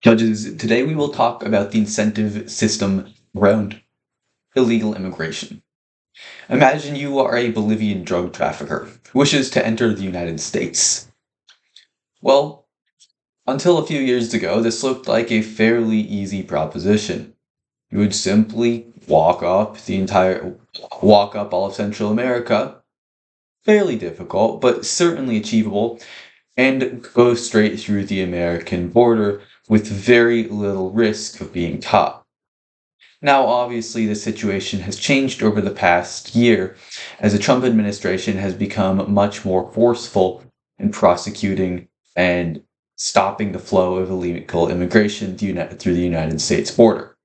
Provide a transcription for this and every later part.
Judges, today we will talk about the incentive system around illegal immigration. Imagine you are a Bolivian drug trafficker who wishes to enter the United States. Well, until a few years ago, this looked like a fairly easy proposition. You would simply walk up all of Central America, fairly difficult, but certainly achievable, and go straight through the American border with very little risk of being caught. Now, obviously, the situation has changed over the past year as the Trump administration has become much more forceful in prosecuting and stopping the flow of illegal immigration through the United States border.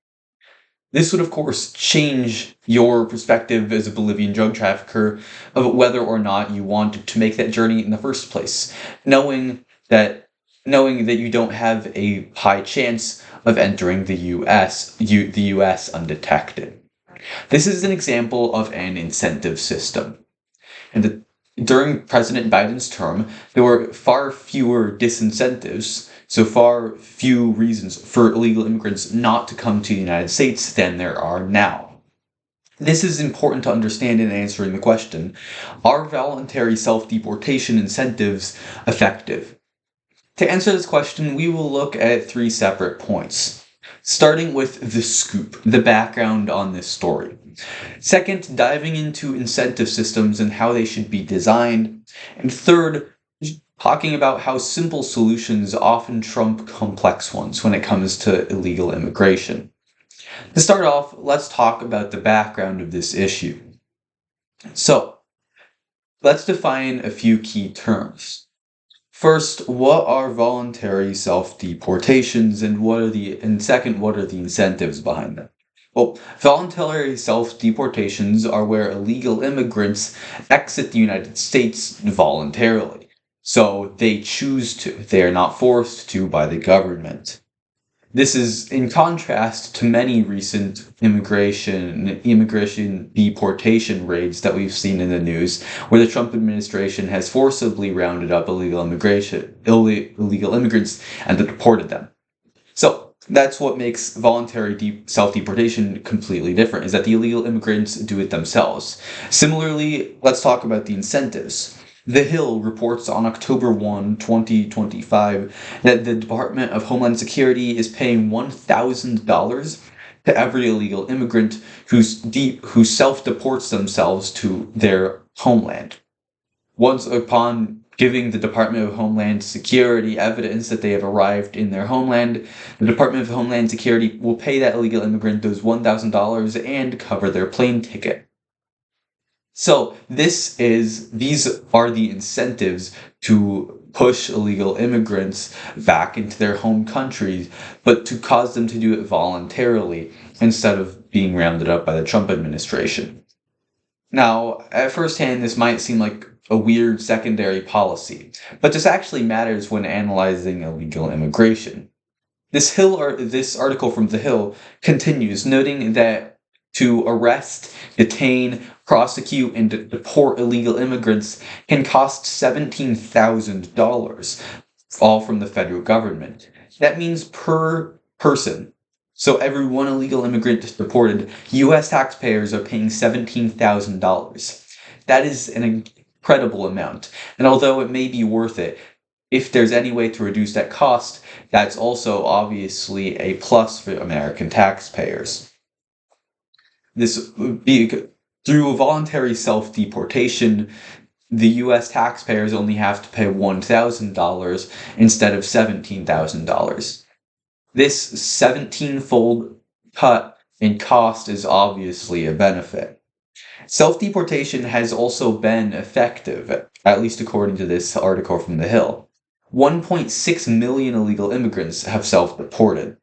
This would, of course, change your perspective as a Bolivian drug trafficker of whether or not you wanted to make that journey in the first place, knowing that knowing that you don't have a high chance of entering the US undetected. This is an example of an incentive system. During President Biden's term, there were far fewer disincentives, so far few reasons for illegal immigrants not to come to the United States than there are now. This is important to understand in answering the question, are voluntary self-deportation incentives effective? To answer this question, we will look at three separate points. Starting with the scoop, the background on this story. Second, diving into incentive systems and how they should be designed. And third, talking about how simple solutions often trump complex ones when it comes to illegal immigration. To start off, let's talk about the background of this issue. So, let's define a few key terms. First, what are voluntary self-deportations and second, what are the incentives behind them? Well, voluntary self-deportations are where illegal immigrants exit the United States voluntarily. So they choose to. They are not forced to by the government. This is in contrast to many recent immigration deportation raids that we've seen in the news, where the Trump administration has forcibly rounded up illegal immigrants and deported them. So that's what makes voluntary self-deportation completely different, is that the illegal immigrants do it themselves. Similarly, let's talk about the incentives. The Hill reports on October 2025, that the Department of Homeland Security is paying $1,000 to every illegal immigrant who self-deports themselves to their homeland. Once upon giving the Department of Homeland Security evidence that they have arrived in their homeland, the Department of Homeland Security will pay that illegal immigrant those $1,000 and cover their plane ticket. So these are the incentives to push illegal immigrants back into their home countries, but to cause them to do it voluntarily instead of being rounded up by the Trump administration. Now, at first hand, this might seem like a weird secondary policy, but this actually matters when analyzing illegal immigration. This article from The Hill continues, noting that to arrest, detain, prosecute, and deport illegal immigrants can cost $17,000, all from the federal government. That means per person. So every one illegal immigrant deported, U.S. taxpayers are paying $17,000. That is an incredible amount. And although it may be worth it, if there's any way to reduce that cost, that's also obviously a plus for American taxpayers. This would be through voluntary self-deportation, the U.S. taxpayers only have to pay $1,000 instead of $17,000. This 17-fold cut in cost is obviously a benefit. Self-deportation has also been effective, at least according to this article from The Hill. 1.6 million illegal immigrants have self-deported.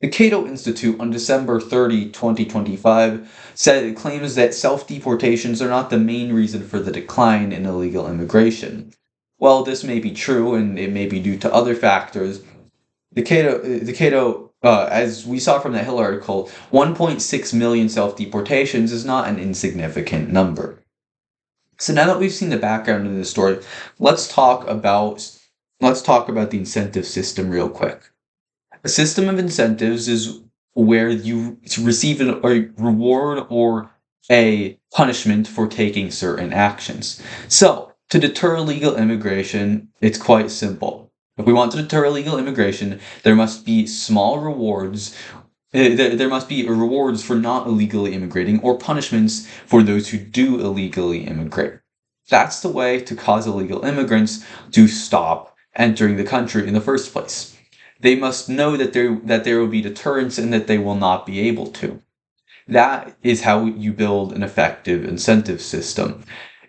The Cato Institute on December 30, 2025, claims that self-deportations are not the main reason for the decline in illegal immigration. While this may be true and it may be due to other factors, as we saw from the Hill article, 1.6 million self-deportations is not an insignificant number. So now that we've seen the background of this story, let's talk about the incentive system real quick. A system of incentives is where you receive a reward or a punishment for taking certain actions. So, to deter illegal immigration, it's quite simple. If we want to deter illegal immigration, there must be small rewards. There must be rewards for not illegally immigrating or punishments for those who do illegally immigrate. That's the way to cause illegal immigrants to stop entering the country in the first place. They must know that there will be deterrence and that they will not be able to. That is how you build an effective incentive system.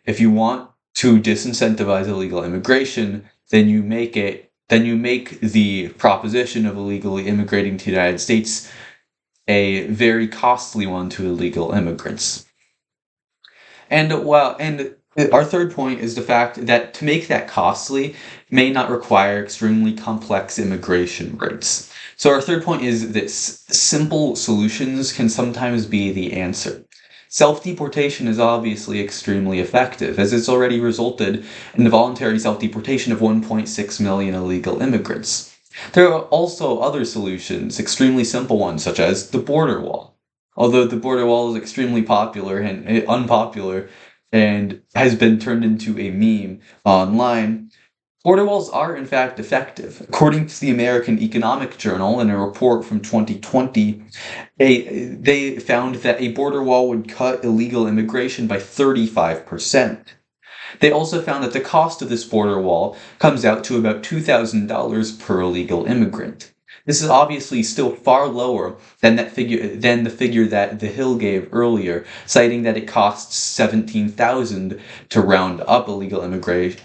If you want to disincentivize illegal immigration, then you make the proposition of illegally immigrating to the United States a very costly one to illegal immigrants. And our third point is the fact that to make that costly may not require extremely complex immigration rates. So our third point is that simple solutions can sometimes be the answer. Self-deportation is obviously extremely effective, as it's already resulted in the voluntary self-deportation of 1.6 million illegal immigrants. There are also other solutions, extremely simple ones, such as the border wall. Although the border wall is extremely popular and unpopular and has been turned into a meme online, border walls are in fact effective. According to the American Economic Journal, in a report from 2020, they found that a border wall would cut illegal immigration by 35%. They also found that the cost of this border wall comes out to about $2,000 per illegal immigrant. This is obviously still far lower than the figure that The Hill gave earlier, citing that it costs 17,000 to round up illegal immigrants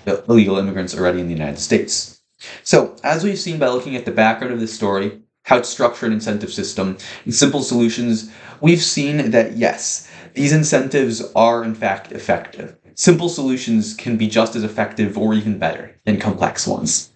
already in the United States. So, as we've seen by looking at the background of this story, how to structure an incentive system, and simple solutions, we've seen that yes, these incentives are in fact effective. Simple solutions can be just as effective or even better than complex ones.